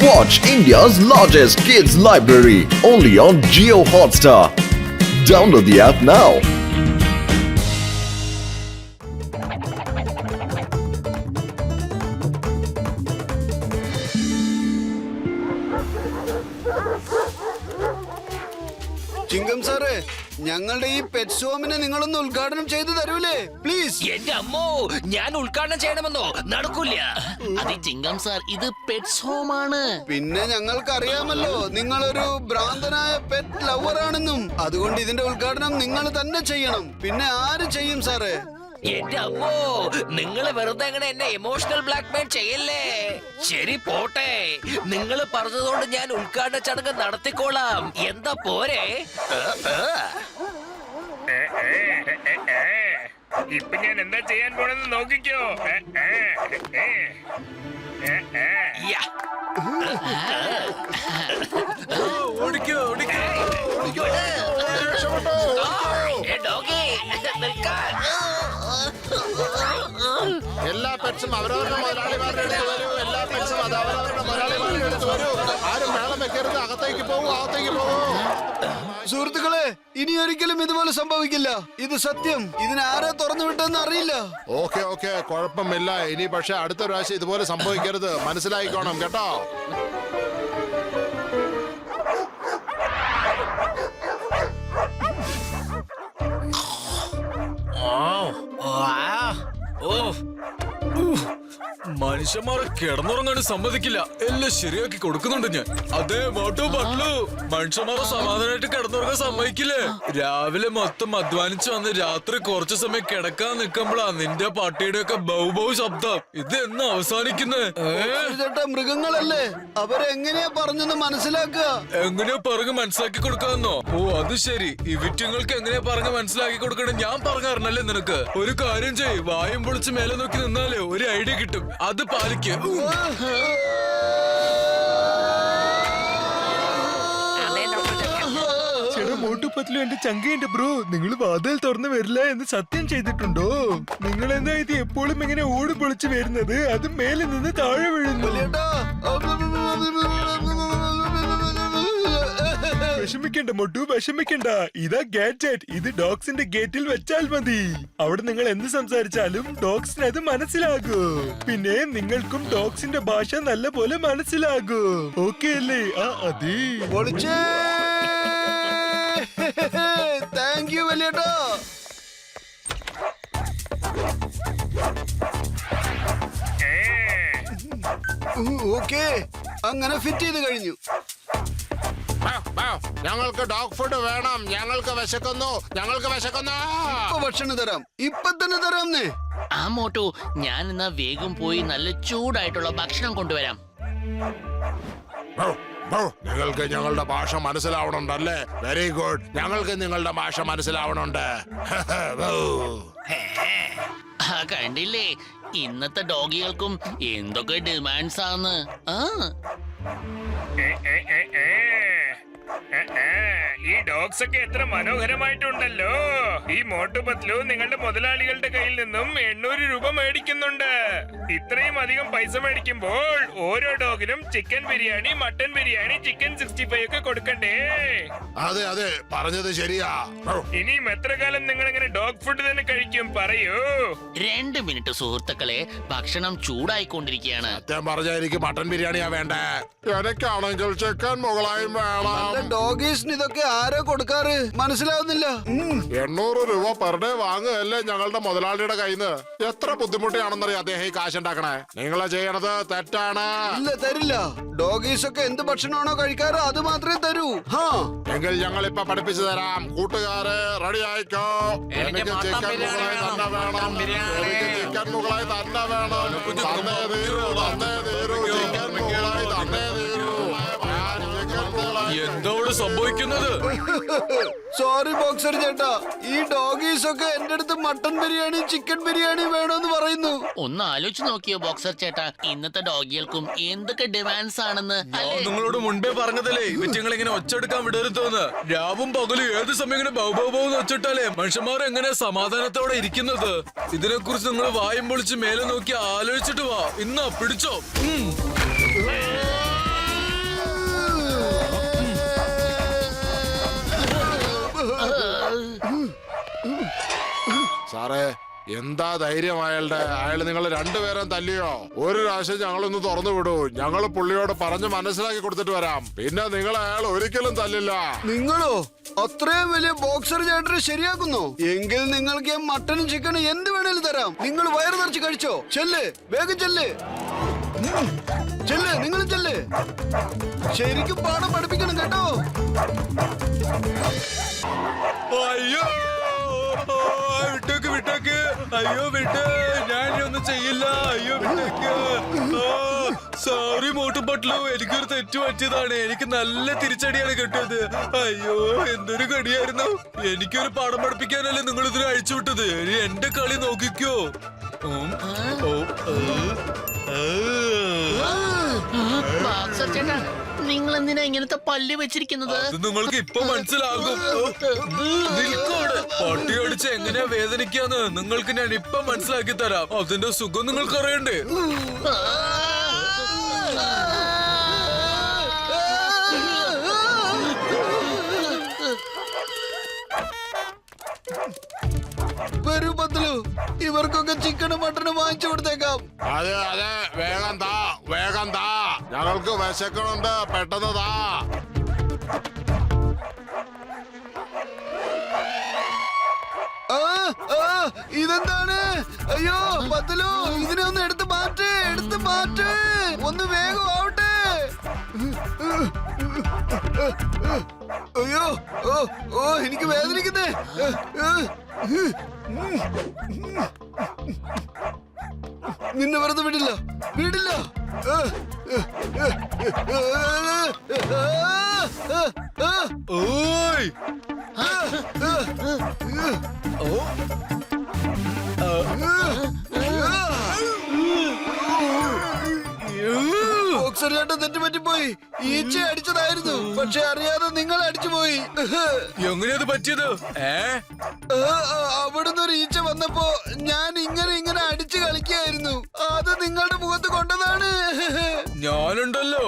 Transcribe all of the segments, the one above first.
Watch India's largest kids library only on Jio Hotstar. Download the app now. ചിങ്കം സാറേ, ഞങ്ങളുടെ ഈ pets ഹോമിനെ നിങ്ങളൊന്ന് ഉദ്ഘാടനം ചെയ്തു തരൂലേ പ്ലീസ്? എന്റെ അമ്മോ, ഞാൻ ഉദ്ഘാടനം ചെയ്യണമെന്നോ? നടക്കൂല. അത് ചിങ്കം സാർ, ഇത് പെറ്റ്സ് ഹോം ആണ്. പിന്നെ ഞങ്ങൾക്കറിയാമല്ലോ നിങ്ങളൊരു ഭ്രാന്തനായ പെറ്റ് ലവർ ആണെന്നും. അതുകൊണ്ട് ഇതിന്റെ ഉദ്ഘാടനം നിങ്ങൾ തന്നെ ചെയ്യണം. പിന്നെ ആര് ചെയ്യും സാറേ? എന്റെ അമ്മോ, നിങ്ങള് വെറുതെ അങ്ങനെ എന്നെ ഇമോഷണൽ ബ്ലാക്ക്മെയിൽ ചെയ്യല്ലേ. ശരി, പോട്ടെ. നിങ്ങൾ പറഞ്ഞതുകൊണ്ട് ഞാൻ ഉദ്ഘാടന ചടങ്ങ് നടത്തിക്കോളാം. എന്താ പോരെ? ഇപ്പൊ ഞാൻ എന്താ ചെയ്യാൻ പോണെന്ന് നോക്കിക്കോ. യാ. ഓടിക്കോ ഓടിക്കോ. ഏ, ഡോഗി, നിൽക്കാൻ. എല്ലാ പെറ്റ്സും അവരവരുടെ മുതലാളിമാരുടെ അടുത്ത് വരൂ. എല്ലാ പെറ്റ്സും അത് അവരവരുടെ മുതലാളിമാരുടെ അടുത്ത് വരൂ. ആരും മേളം വെക്കരുത്. അകത്തേക്ക് പോകൂ, അകത്തേക്ക് പോകൂ. സുഹൃത്തുക്കളെ, ഇനി ഒരിക്കലും ഇതുപോലെ സംഭവിക്കില്ല. ഇത് സത്യം. ഇതിനാരെ തുറന്നു വിട്ടെന്ന് അറിയില്ല. ഓക്കെ ഓക്കെ, കുഴപ്പമില്ല. ഇനി പക്ഷെ അടുത്ത പ്രാവശ്യം ഇതുപോലെ സംഭവിക്കരുത്. മനസ്സിലായിക്കോണം കേട്ടോ. മനുഷ്യന്മാരെ കിടന്നുറങ്ങാനും സമ്മതിക്കില്ല. എല്ലാം ശരിയാക്കി കൊടുക്കുന്നുണ്ട് ഞാൻ. അതേ മോട്ടോ പട്ടു, മനുഷ്യന്മാരെ സമാധാനമായിട്ട് കിടന്നുറങ്ങാൻ സമ്മതിക്കില്ലേ? രാവിലെ മൊത്തം അധ്വാനിച്ചു വന്ന് രാത്രി കുറച്ചു സമയം കിടക്കാൻ നിൽക്കുമ്പോഴാ നിന്റെ പട്ടിയുടെ ഒക്കെ ബൗ ശബ്ദം. ഇത് എന്ന് അവസാനിക്കുന്നേ? ചേട്ടാ, മൃഗങ്ങളല്ലേ, അവരെങ്ങനെയാ പറഞ്ഞെന്ന് മനസ്സിലാക്കുക. എങ്ങനെയാ പറഞ്ഞ് മനസ്സിലാക്കി കൊടുക്കാന്നോ? ഓ, അത് ശരി. ഈ വിറ്റുങ്ങൾക്ക് എങ്ങനെയാ പറഞ്ഞ് മനസ്സിലാക്കി കൊടുക്കണം ഞാൻ പറഞ്ഞറിഞ്ഞല്ലേ നിനക്ക്. ഒരു കാര്യം ചെയ്യ്, വായും പൊളിച്ച് മേലെ നോക്കി നിന്നാലേ ഒരു ഐഡിയ കിട്ടും. അത് പാലിക്ക്. ചേട്ടാ, മോട്ടുപത്ലു എന്റെ ചങ്കയുണ്ട് ബ്രോ. നിങ്ങൾ വാതിൽ തുറന്നു വരില്ല എന്ന് സത്യം ചെയ്തിട്ടുണ്ടോ? നിങ്ങൾ എന്താ ഇത് എപ്പോഴും ഇങ്ങനെ ഓടി പൊളിച്ച് വരുന്നത്? അത് മേലെ നിന്ന് താഴെ വീഴുന്നു. വിഷമിക്കണ്ട മൊട്ടു, വിഷമിക്കണ്ട. ഇതാ ഗാഡ്ജറ്റ്. ഇത് ഡോഗ്സിന്റെ ഗേറ്റിൽ വെച്ചാൽ മതി. അവിടെ നിങ്ങൾ എന്ത് സംസാരിച്ചാലും ഡോഗ്സിന് അത് മനസ്സിലാകൂ. പിന്നെ നിങ്ങൾക്കും ഡോഗ്സിന്റെ ഭാഷ നല്ല പോലെ മനസ്സിലാകൂ. ഓക്കെ അല്ലേ? അതെ. താങ്ക് യു വലിയേട്ടാ. ഓക്കെ, അങ്ങനെ ഫിറ്റ് ചെയ്ത് കഴിഞ്ഞു. ഞങ്ങൾക്ക് ഡോഗ് ഫുഡ് വേണം. ഞങ്ങൾക്ക് വിശക്കുന്നു, ഞങ്ങൾക്ക് വിശക്കുന്നു. ഇപ്പൊ ഭക്ഷണം തരാം, ഇപ്പൊ തന്നെ തരാംന്നേ. ആ മോട്ടു, ഞാൻ എന്നാ വേഗം പോയി നല്ല ചൂടായിട്ടുള്ള ഭക്ഷണം കൊണ്ടുവരാം. നിങ്ങൾക്ക് ഞങ്ങളുടെ ഭാഷ മനസ്സിലാവണുണ്ടല്ലേ? Very good. ഞങ്ങൾക്ക് നിങ്ങളുടെ ഭാഷ മനസ്സിലാവണുണ്ട്. കണ്ടില്ലേ, ഇന്നത്തെ ഡോഗികൾക്കും എന്തൊക്കെ ഡിമാൻഡ്സ് ആണ്. ഈ ഡോഗ്സ് ഒക്കെ എത്ര മനോഹരമായിട്ടുണ്ടല്ലോ. ഈ മോട്ടു പത്ലു നിങ്ങളുടെ മുതലാളികളുടെ കയ്യിൽ നിന്നും 800 രൂപ മേടിക്കുന്നുണ്ട്. ഇത്രയും അധികം പൈസ മേടിക്കുമ്പോൾ ഓരോ ഡോഗിനും chicken biryani, mutton biryani, chicken 65 ഒക്കെ കൊടുക്കണ്ടേ? അതെ അതെ, പറഞ്ഞത് ശരിയാ. ഇനിയും എത്ര കാലം നിങ്ങൾ ഇങ്ങനെ ഡോഗ് ഫുഡ് തന്നെ കഴിക്കും പറയൂ? 2 മിനിറ്റ് സുഹൃത്തുക്കളെ, ഭക്ഷണം ചൂടായിക്കൊണ്ടിരിക്കുകയാണ്. സത്യം പറഞ്ഞ എനിക്ക് മട്ടൻ ബിരിയാണിയാ വേണ്ടേ. എനിക്കാണെങ്കിൽ ചിക്കൻ മുകളായും വേണം. ഡോഗീസിന് ഇതൊക്കെ ആരോ കൊടുക്കാറ്? മനസ്സിലാവുന്നില്ല. 800 രൂപ പെർ ഡേ വാങ്ങുകയല്ലേ ഞങ്ങളുടെ മുതലാളിയുടെ കയ്യിൽ നിന്ന്. എത്ര ബുദ്ധിമുട്ടിയാണെന്നറിയാം അദ്ദേഹം ഈ കാശ് ഉണ്ടാക്കണേ. നിങ്ങളെ ചെയ്യണത് തെറ്റാണ്. ഇല്ല, തരില്ല. ഡോഗീസ് ഒക്കെ എന്ത് ഭക്ഷണമാണോ കഴിക്കാറ് അത് മാത്രമേ തരൂ. എങ്കിൽ ഞങ്ങൾ ഇപ്പൊ പഠിപ്പിച്ചു തരാം. കൂട്ടുകാരെ റെഡി ആയിക്കോ. എനിക്ക് ചിക്കൻ മുകളായി തന്നെ വേണം. എനിക്ക് ചിക്കൻ മുകളായി തന്നെ വേണം. തന്നേ തീരൂ, തന്നേ തീരൂ. ചിക്കൻ മുകളായി തന്നേ തീരൂ. എന്തോട് സംഭവിക്കുന്നത്? സോറി ബോക്സർ ചേട്ടാ, ഈ ഡോഗീസ് ഒക്കെ എന്റെ അടുത്ത് മട്ടൻ ബിരിയാണി, ചിക്കൻ ബിരിയാണി വേണമെന്ന് പറയുന്നു. ഒന്ന് ആലോചിച്ച് നോക്കിയോ ബോക്സർ ചേട്ടാ, ഇന്നത്തെ ഡോഗികൾക്കും എന്തൊക്കെ ഡിമാൻഡ്സ് ആണെന്ന്. നിങ്ങളോട് മുൻപേ പറഞ്ഞതല്ലേ ഇവറ്റങ്ങൾ ഇങ്ങനെ ഒച്ചെടുക്കാൻ വിടരുതെന്ന്. രാവും പകലും ഏത് സമയം ഇങ്ങനെ ബൗബൗന്ന് ഒച്ചിട്ടാലേ മനുഷ്യന്മാർ എങ്ങനെ സമാധാനത്തോടെ ഇരിക്കുന്നത്? ഇതിനെ കുറിച്ച് നിങ്ങൾ വായും പൊളിച്ച് മേലെ നോക്കി ആലോചിച്ചിട്ട് വാ. ഇന്നാ പിടിച്ചോ. എന്താ ധൈര്യം അയാളുടെ? അയാൾ നിങ്ങൾ രണ്ടുപേരും തല്ലിയോ? ഒരു പ്രാവശ്യം ഞങ്ങളൊന്ന് തുറന്നു വിടൂ. ഞങ്ങൾ പുള്ളിയോട് പറഞ്ഞ് മനസ്സിലാക്കി കൊടുത്തിട്ട് വരാം. പിന്നെ നിങ്ങൾ അയാൾ ഒരിക്കലും തല്ലില്ല. നിങ്ങളോ അത്രയും വലിയ ബോക്സർ ചേട്ടനെ ശരിയാക്കുന്നു? എങ്കിൽ നിങ്ങൾക്ക് മട്ടനും ചിക്കനും എന്ത് വേണേലും തരാം. നിങ്ങൾ വയറ് നിറച്ച് കഴിച്ചോ. ചെല്ല്, വേഗം ചെല്ല്. ചെല്ല്, നിങ്ങൾ ചെല്ല്. ശരിക്കും പാഠം പഠിപ്പിക്കണം കേട്ടോ. അയ്യോ വിട്ടേക്ക് വിട്ടേക്ക്. അയ്യോ വിട്ട്, ഞാൻ ഒന്നും ചെയ്യില്ല. അയ്യോ വിട്ടേക്ക്. സോറി മോട്ടു പട്ലു, എനിക്കൊരു തെറ്റ് പറ്റിയതാണ്. എനിക്ക് നല്ല തിരിച്ചടിയാണ് കിട്ടിയത്. അയ്യോ എന്തൊരു കടിയായിരുന്നു. എനിക്കൊരു പാഠം പഠിപ്പിക്കാനല്ലേ നിങ്ങൾ ഇതിനെ അഴിച്ചു വിട്ടത്. ഇനി എന്റെ കളി നോക്കിക്കോ. ബോക്സർ ചേട്ടാ, നിങ്ങൾ എന്തിനാ ഇങ്ങനത്തെ പല്ല് വെച്ചിരിക്കുന്നത്? അത് നിങ്ങൾക്ക് ഇപ്പൊ മനസ്സിലാകും. നിൽക്കോട്. പട്ടി അടിച്ച് എങ്ങനെയാ വേദനിക്കാന്ന് നിങ്ങൾക്ക് ഞാൻ ഇപ്പൊ മനസ്സിലാക്കി തരാം. അതിന്റെ സുഖം നിങ്ങൾക്ക് അറിയണ്ടേ? വരൂ പത്ലു, ഇവർക്കൊക്കെ ചിക്കനും മട്ടനും വാങ്ങിച്ചു കൊടുത്തേക്കാം. അതെ അതെ, വേഗം താ, വേഗം താ. ഞങ്ങൾക്ക് വിശക്കണുണ്ട്, പെട്ടെന്ന് താ. ഇതെന്താണ്? അയ്യോ പത്ലു, ഇതിനെ ഒന്ന് എടുത്ത് മാറ്റ്, എടുത്ത് മാറ്റ്. ഒന്ന് വേഗം ആവട്ടെ. അയ്യോ ഓ ഓ, എനിക്ക് വേദനിക്കുന്നേ. നിന്നെ വെറുതെ വിടില്ല, വിടില്ല. ഓയ് ബോക്സർ ചേട്ടൻ തെറ്റുപറ്റിപ്പോയി. ഈച്ച അടിച്ചതായിരുന്നു, പക്ഷെ അറിയാതെ നിങ്ങൾ അടിച്ചുപോയി. എങ്ങനെയത് പറ്റിയത്? അവിടുന്ന് ഒരു ഈച്ച വന്നപ്പോ ഞാൻ ഇങ്ങനെ അടിച്ചു കളിക്കായിരുന്നു. അത് നിങ്ങളുടെ മുഖത്ത് കൊണ്ടതാണ്. ഞാനുണ്ടല്ലോ,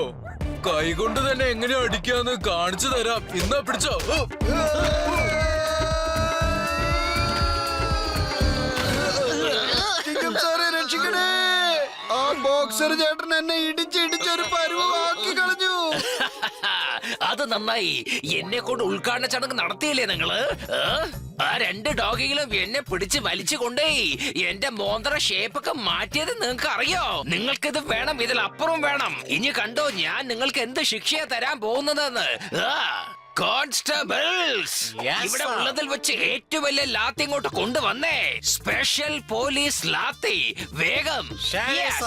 കൈകൊണ്ട് തന്നെ എങ്ങനെ അടിക്കാന്ന് കാണിച്ചു തരാം. ഇന്നാ പിടിച്ചോ. സാറേ രക്ഷിക്കണേ. ആ ബോക്സർ ചേട്ടൻ എന്നെ ഇടിച്ചൊരു പരുവാക്കി കളഞ്ഞു. അത് നന്നായി. എന്നെ കൊണ്ട് ഉദ്ഘാടന ചടങ്ങ് നടത്തിയില്ലേ നിങ്ങള്? ആ രണ്ട് ഡോഗികളും എന്നെ പിടിച്ച് വലിച്ചു കൊണ്ടേ എന്റെ മോന്തറ ഷേപ്പൊക്കെ മാറ്റിയത് നിങ്ങൾക്ക് അറിയോ? നിങ്ങൾക്കിത് വേണം, ഇതിലപ്പുറം വേണം. ഇനി കണ്ടോ ഞാൻ നിങ്ങൾക്ക് എന്ത് ശിക്ഷയാ തരാൻ പോകുന്നതെന്ന്. കോൺസ്റ്റബിൾസ്, ഇവിടെ ഉള്ളതിൽ വെച്ച് ഏറ്റവും വലിയ ലാത്തി ഇങ്ങോട്ട് കൊണ്ടുവന്നേ. സ്പെഷ്യൽ പോലീസ് ലാത്തി, വേഗം. Yes.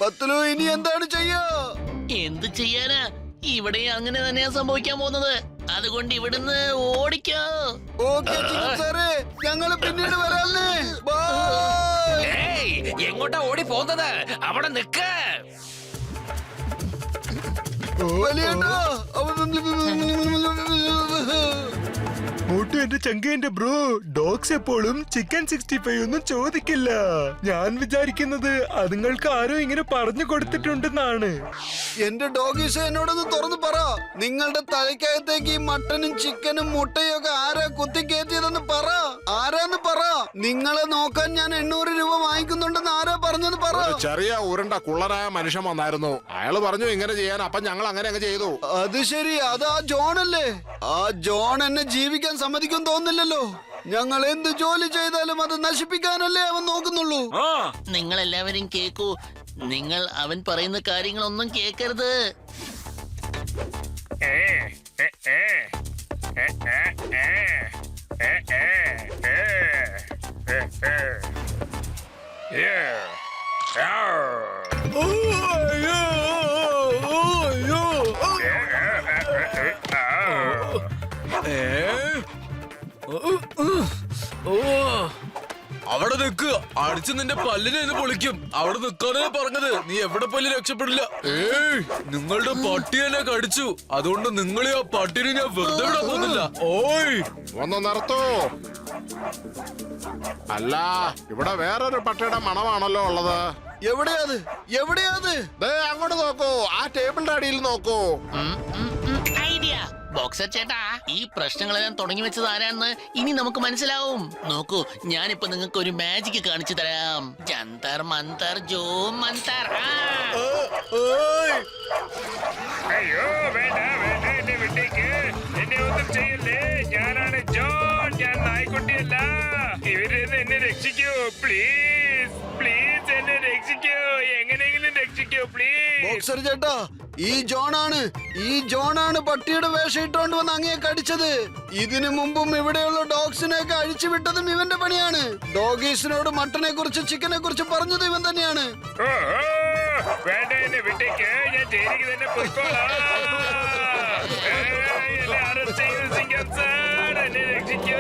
പത്ലു, ഇനി എന്താണ് ചെയ്യാ? എന്ത് ചെയ്യാനാ, ഇവിടെ അങ്ങനെ തന്നെയാ സംഭവിക്കാൻ പോകുന്നത്. അതുകൊണ്ട് ഇവിടുന്ന് ഓടിക്കോ. ഓക്കേ സാറേ, ഞങ്ങള് പിന്നീട് വരാന്നേ. ബൈ. ഏയ്, എങ്ങോട്ടാ ഓടി പോകുന്നത്? അവിടെ നിക്ക്. വലിയേട്ടാ, മോട്ടു എന്റെ ചങ്ക, എന്റെ ബ്രോ. ഡോഗ്സ് എപ്പോഴും ചിക്കൻ 65 ഒന്നും ചോദിക്കില്ല. ഞാൻ വിചാരിക്കുന്നത് അതുങ്ങൾക്ക് ആരോ ഇങ്ങനെ പറഞ്ഞു കൊടുത്തിട്ടുണ്ടെന്നാണ്. എന്റെ ഡോഗീസ് എന്നോടൊന്ന് തുറന്നു പറ. നിങ്ങളുടെ തലയ്ക്കകത്തേക്ക് ഈ മട്ടനും ചിക്കനും മുട്ടയും ഒക്കെ ആരാ കുത്തിക്കയറ്റിയതെന്ന് പറ. ആരാന്ന് പറ. നിങ്ങളെ നോക്കാൻ ഞാൻ 800 രൂപ വാങ്ങിക്കുന്നുണ്ടെന്ന് ആരാ പറഞ്ഞെന്ന് പറ. ഒരു ചെറിയ ഉരുണ്ട കുള്ളനായ മനുഷ്യൻ വന്നായിരുന്നു. അയാള് പറഞ്ഞു ഇങ്ങനെ ചെയ്യാൻ. അപ്പൊ ഞങ്ങൾ അങ്ങനെ അങ്ങ് ചെയ്തു. അത് ശരി, അത് ആ ജോൺ അല്ലേ? ആ ജോൺ എന്നെ ജീവിക്കാൻ സമ്മതിക്കും തോന്നില്ലല്ലോ. ഞങ്ങൾ എന്ത് ജോലി ചെയ്താലും അത് നശിപ്പിക്കാനല്ലേ അവൻ നോക്കുന്നുള്ളൂ. നിങ്ങൾ എല്ലാവരും കേക്കൂ. നിങ്ങൾ അവൻ പറയുന്ന കാര്യങ്ങളൊന്നും കേക്കരുത്. അവിടെ നിക്ക്. അടിച്ച് നിന്റെ പല്ലിനെ ഇത് പൊളിക്കും. അവിടെ നിക്കാനേ പറഞ്ഞത്. നീ എവിടെ പല്ല് രക്ഷപ്പെടില്ല. നിങ്ങളുടെ പട്ടി എന്നെ കടിച്ചു. അതുകൊണ്ട് നിങ്ങളെ ആ പട്ടിനെ ഞാൻ വെറുതെ വിടാൻ പോകുന്നില്ല. ഓയ്, ഒന്ന് നിർത്തൂ. അല്ല, ഇവിടെ വേറൊരു പട്ടിയുടെ മണമാണല്ലോ ഉള്ളത്. എവിടെയാത്? എവിടെയാത്? ദേ അങ്ങോട്ട് നോക്കൂ. ആ ടേബിളിന്റെ അടിയിൽ നോക്കൂ. ഐഡിയ. ബോക്സർ ചേട്ടാ, ഈ പ്രശ്നങ്ങളെല്ലാം തുടങ്ങി വെച്ചത് ആരാണെന്ന് ഇനി നമുക്ക് മനസ്സിലാവും. നോക്കൂ, ഞാനിപ്പോ നിങ്ങൾക്ക് ഒരു മാജിക് കാണിച്ചു തരാം. ജന്തർ മന്തർ ജോ മന്തർ. അയ്യോ വേണ്ട വേണ്ട, എന്നെ വിട്ടേക്ക്. എന്നെ ഒന്നും ചെയ്യല്ലേ. ഞാനാണ് ജോൺ, ഞാൻ നായ്ക്കുട്ടിയല്ല. ഇവരെന്ന് എന്നെ രക്ഷിക്കൂ പ്ലീസ്. പ്ലീസ് എന്നെ രക്ഷിക്കൂ, എങ്ങനെയെങ്കിലും രക്ഷിക്കൂ പ്ലീസ്. ബോക്സർ ചേട്ടാ, ഈ ജോണാണ് പട്ടിയുടെ വേഷം ഇട്ടോണ്ട് വന്ന് അങ്ങയെ കടിച്ചത്. ഇതിനു മുമ്പും ഇവിടെയുള്ള ഡോഗ്സിനെയൊക്കെ അഴിച്ചു വിട്ടതും ഇവന്റെ പണിയാണ്. ഡോഗീസിനോട് മട്ടനെ കുറിച്ച് ചിക്കനെ കുറിച്ച് പറഞ്ഞത് ഇവൻ തന്നെയാണ്. ഓഹോ, വേണ്ട എന്നെ വിട്ടേക്ക്. ഞാൻ ജയിലിലേക്ക് തന്നെ പോയിക്കോളാം. എന്നെ അറസ്റ്റ് ചെയ്യൂ സിംഗം സാർ, എന്നെ രക്ഷിക്കൂ.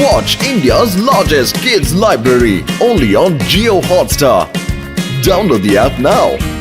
Watch India's largest kids library only on Geo Hotstar. Download the app now.